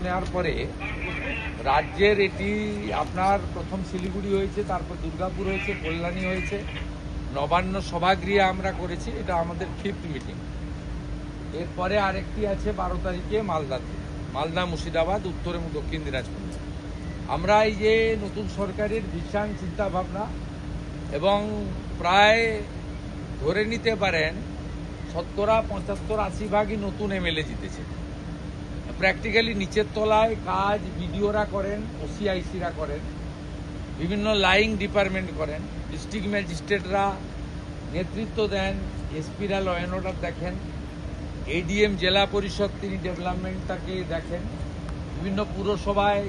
নেওয়ার পরে রাজ্যের এটি আপনার প্রথম শিলিগুড়ি হয়েছে, তারপর দুর্গাপুর হয়েছে, কল্যাণী হয়েছে, নবান্ন সভাগৃহে আমরা করেছি। এটা আমাদের 5th মিটিং। এরপরে আরেকটি আছে 12 তারিখে মালদাতে, মালদা, মুর্শিদাবাদ, উত্তর এবং দক্ষিণ দিনাজপুর। আমরা এই যে নতুন সরকারের ভিশন, চিন্তা ভাবনা এবং প্রায় ধরে নিতে পারেন 70-75-80 ভাগই নতুন এমএলএ জিতেছে। প্র্যাকটিক্যালি নিচের তলায় কাজ বিডিওরা করেন, ওসিআইসিরা করেন, বিভিন্ন লাইং ডিপার্টমেন্ট করেন, ডিস্ট্রিক্ট ম্যাজিস্ট্রেটরা নেতৃত্ব দেন, এসপিরা ল অ্যান্ড অর্ডার দেখেন, এডিএম জেলা পরিষদ তিনি ডেভেলপমেন্টটাকে দেখেন, বিভিন্ন পুরসভায়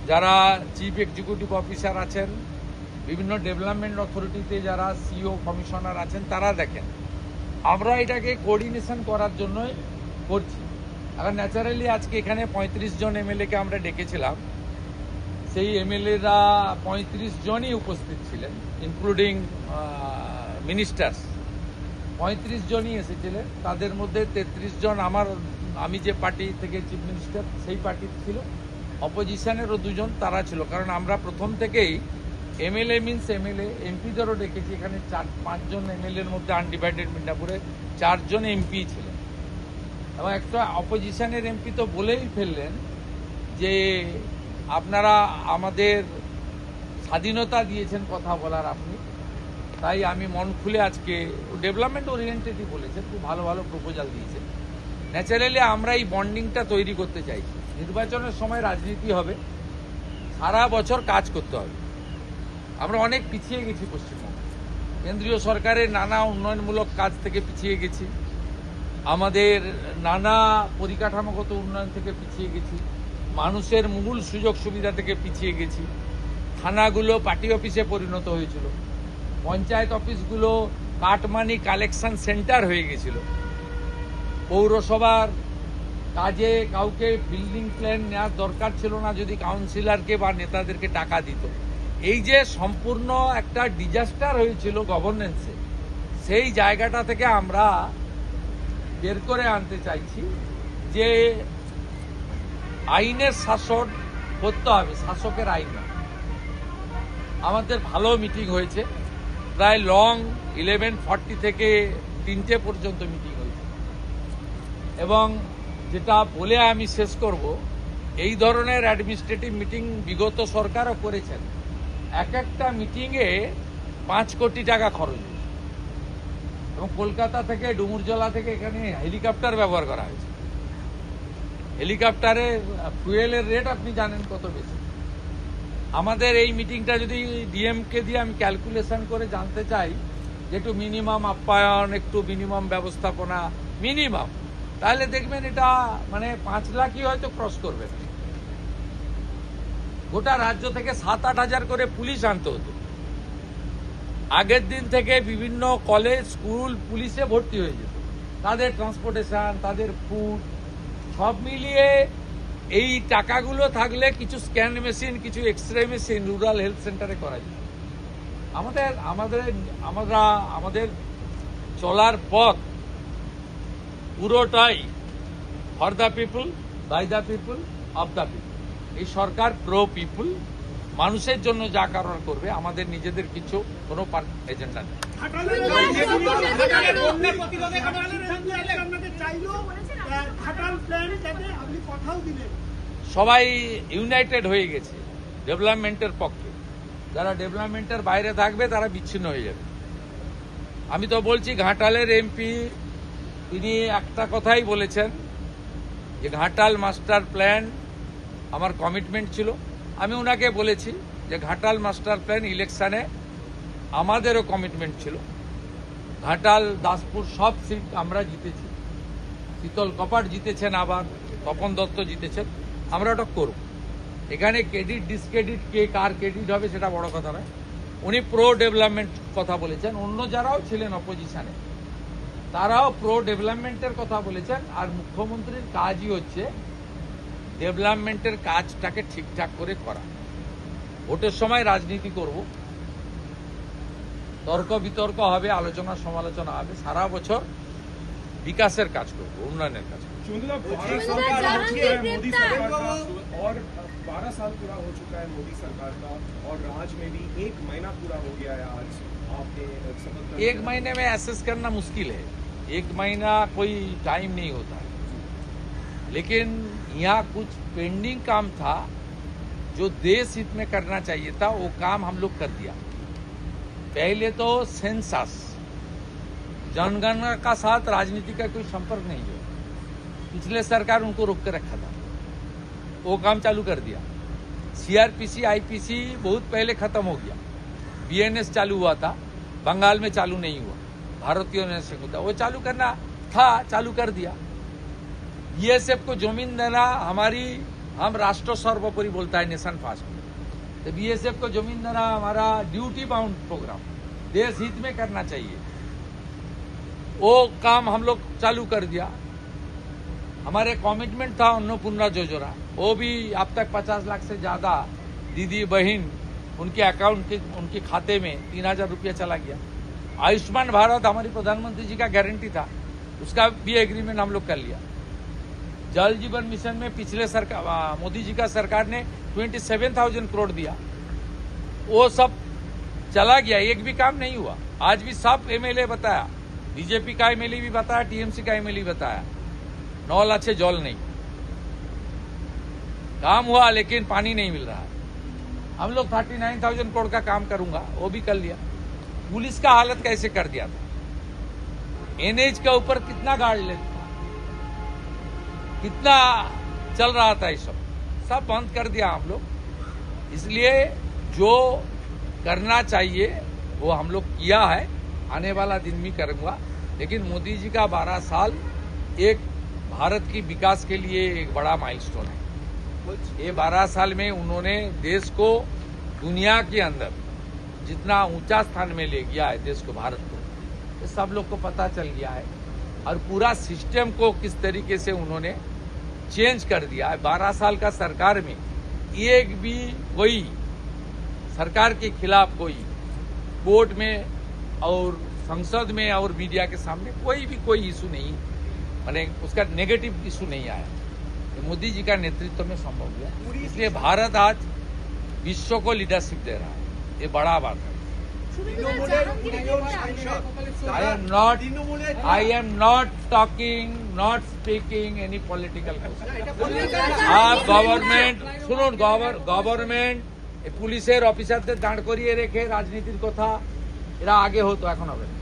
যারা চিফ এক্সিকিউটিভ অফিসার আছেন, বিভিন্ন ডেভেলপমেন্ট অথরিটিতে যারা সিও কমিশনার আছেন তারা দেখেন। আমরা এটাকে কোঅর্ডিনেশন করার জন্যই করছি। এখন ন্যাচারালি আজকে এখানে 35 জন এমএলএকে আমরা ডেকেছিলাম। সেই এমএলএরা 35 জনই উপস্থিত ছিলেন, ইনক্লুডিং মিনিস্টার্স। 35 জনই এসেছিলেন। তাদের মধ্যে 33 জন আমি যে পার্টি থেকে চিফ মিনিস্টার সেই পার্টির ছিল, অপোজিশনেরও 2 জন তারা ছিল। কারণ আমরা প্রথম থেকেই এমএলএ মিন্স এমএলএ, এমপিদেরও ডেকেছি। এখানে 4-5 জন এমএলএর মধ্যে আনডিভাইডেড মিদনাপুরে 4 জন এমপি ছিলেন এবং একটা অপোজিশনের এমপি তো বলেই ফেললেন যে আপনারা আমাদের স্বাধীনতা দিয়েছেন কথা বলার আপনি, তাই আমি মন খুলে আজকে ডেভেলপমেন্ট ওরিয়েন্টেডই বলেছেন, খুব ভালো ভালো প্রপোজাল দিয়েছেন। ন্যাচারালি আমরা এই বন্ডিংটা তৈরি করতে চাইছি। নির্বাচনের সময় রাজনীতি হবে, সারা বছর কাজ করতে হবে। আমরা অনেক পিছিয়ে গেছি পশ্চিমবঙ্গে, কেন্দ্রীয় সরকারের নানা উন্নয়নমূলক কাজ থেকে পিছিয়ে গেছি, আমাদের নানা পরিকাঠামোগত উন্নয়ন থেকে পিছিয়ে গেছি, মানুষের মূল সুযোগ সুবিধা থেকে পিছিয়ে গেছি। থানাগুলো পার্টি অফিসে পরিণত হয়েছিল, পঞ্চায়েত অফিসগুলো কাটমানি কালেকশন সেন্টার হয়ে গেছিল, পৌরসভার কাজে কাউকে বিল্ডিং প্ল্যান নেওয়ার দরকার ছিল না যদি কাউন্সিলরকে বা নেতাদেরকে টাকা দিত। এই যে সম্পূর্ণ একটা ডিজাস্টার হয়েছিল গভর্নেন্সে, সেই জায়গাটা থেকে আমরা বের করে আনতে চাইছি যে আইনের শাসন করতে হবে, শাসকের আইন না। আমাদের ভালো মিটিং হয়েছে, প্রায় লং 11:40 থেকে 3টে পর্যন্ত মিটিং হয়েছে। এবং যেটা বলে আমি শেষ করব, এই ধরনের অ্যাডমিনিস্ট্রেটিভ মিটিং বিগত সরকারও করেছেন। এক একটা মিটিংয়ে 5 কোটি টাকা খরচ হয়েছে এবং কলকাতা থেকে ডুমুরজলা থেকে এখানে হেলিকপ্টার ব্যবহার করা হয়েছে। হেলিকপ্টারে ফুয়েলের রেট আপনি জানেন কত বেশি। আমাদের এই মিটিংটা যদি ডিএমকে দিয়ে আমি ক্যালকুলেশন করে জানতে চাই যে একটু মিনিমাম আপ্যায়ন, একটু মিনিমাম ব্যবস্থাপনা, মিনিমাম, তাহলে দেখবেন এটা মানে 5 লাখই হয়তো ক্রস করবে। গোটা রাজ্য থেকে 7-8 হাজার করে পুলিশ আনতে হতো। আগের দিন থেকে বিভিন্ন কলেজ, স্কুল পুলিশে ভর্তি হয়ে যেত। তাদের ট্রান্সপোর্টেশন, তাদের ফুড সব মিলিয়ে এই টাকাগুলো থাকলে কিছু স্ক্যান মেশিন, কিছু এক্সরে মেশিন রুরাল হেলথ সেন্টারে করা যায়। আমাদের চলার পথ পুরোটাই for the people, by the people, of the people. এই সরকার প্রো পিপুল, মানুষের জন্য যা কারণ করবে, আমাদের নিজেদের কিছু কোনো এজেন্ডা নেই। সবাই ইউনাইটেড হয়ে গেছে ডেভেলপমেন্টের পক্ষে। যারা ডেভেলপমেন্টের বাইরে থাকবে তারা বিচ্ছিন্ন হয়ে যাবে। আমি তো বলছি, ঘাটালের এমপি তিনি একটা কথাই বলেছেন যে ঘাটাল মাস্টার প্ল্যান আমার কমিটমেন্ট ছিল। আমি ওনাকে বলেছি যে ঘাটাল মাস্টার প্ল্যান ইলেকশনে আমাদেরও কমিটমেন্ট ছিল। ঘাটাল, দাসপুর সব সিট আমরা জিতেছি। শীতল কপাট জিতেছেন, আবার তপন দত্ত জিতেছেন। আমরা ওটা করব। এখানে ক্রেডিট ডিসক্রেডিট কে কার ক্রেডিট হবে সেটা বড় কথা নয়। উনি প্রো ডেভেলপমেন্ট কথা বলেছেন, অন্য যারাও ছিলেন অপোজিশনে তারাও প্রো ডেভেলপমেন্টের কথা বলেছেন। আর মুখ্যমন্ত্রীর কাজই হচ্ছে ডেভেলপমেন্টের কাজটাকে ঠিকঠাক করে করা। ভোটের সময় রাজনীতি করব, তর্ক বিতর্ক হবে, আলোচনা সমালোচনা হবে। সারা বছর বিকাশের কাজ করব, উন্নয়নের কাজ করব। शुभेंदु दा, 12 साल का हो चुका है मोदी सरकार का और 12 साल पूरा हो चुका है मोदी सरकार का और राज में भी 1 महीना पूरा हो गया है आज आपने शपथ। 1 महीने में एसेस करना मुश्किल है, 1 महीना कोई टाइम नहीं होता है, लेकिन यहाँ कुछ पेंडिंग काम था जो देश हित में करना चाहिए था, वो काम हम लोग कर दिया। पहले तो सेंसस, जनगणना का साथ राजनीति का कोई संपर्क नहीं है, पिछले सरकार उनको रोक के रखा था, वो काम चालू कर दिया। सीआरपीसी आईपीसी बहुत पहले खत्म हो गया, बीएनएस चालू हुआ था, बंगाल में चालू नहीं हुआ, भारतीय होता वो चालू करना था, चालू कर दिया। बीएसएफ को जमीन देना हमारी, हम राष्ट्र सर्वोपरि बोलता है नेशन फास्ट, तो बीएसएफ को जमीन देना हमारा ड्यूटी बाउंड प्रोग्राम, देश हित में करना चाहिए, वो काम हम लोग चालू कर दिया। हमारे कमिटमेंट था अन्नपूर्णा योजना, वो भी अब तक 50 लाख से ज्यादा दीदी बहन उनके अकाउंट के उनके खाते में 3000 रुपया चला गया। आयुष्मान भारत हमारी प्रधानमंत्री जी का गारंटी था, उसका भी एग्रीमेंट हम लोग कर लिया। जल जीवन मिशन में पिछले सरकार मोदी जी का सरकार ने 27,000 करोड़ दिया, वो सब चला गया, एक भी काम नहीं हुआ। आज भी सब एमएलए बताया, बीजेपी का एमएलए भी बताया, टीएमसी का एमएलए बताया, नल अच्छे जल नहीं, काम हुआ लेकिन पानी नहीं मिल रहा है। हम लोग 39,000 करोड़ का काम करूंगा, वो भी कर लिया। पुलिस का हालत कैसे कर दिया था, एनएच के ऊपर कितना गार्ड लेता था, कितना चल रहा था, ये सब बंद कर दिया हम लोग। इसलिए जो करना चाहिए वो हम लोग किया है, आने वाला दिन भी करूंगा। लेकिन मोदी जी का 12 साल एक भारत की विकास के लिए एक बड़ा माइलस्टोन है। ये 12 साल में उन्होंने देश को दुनिया के अंदर जितना ऊंचा स्थान में ले गया है, देश को, भारत को, ये सब लोग को पता चल गया है। और पूरा सिस्टम को किस तरीके से उन्होंने चेंज कर दिया है। 12 साल का सरकार में एक भी कोई सरकार के खिलाफ कोई कोर्ट में और संसद में और मीडिया के सामने कोई इशू नहीं, माने उसका नेगेटिव इशू नहीं आया। ये मोदी जी का नेतृत्व में संभव हुआ, इसलिए भारत आज विश्व को लीडरशिप दे रहा है, ये बड़ा बात है। I am not talking, not speaking any political question. आप गवर्नमेंट শুনুন, গভর্নমেন্ট পুলিশের অফিসারদের দাঁড় করিয়ে রেখে রাজনীতির কথা এরা আগে হতো, এখন হবে না।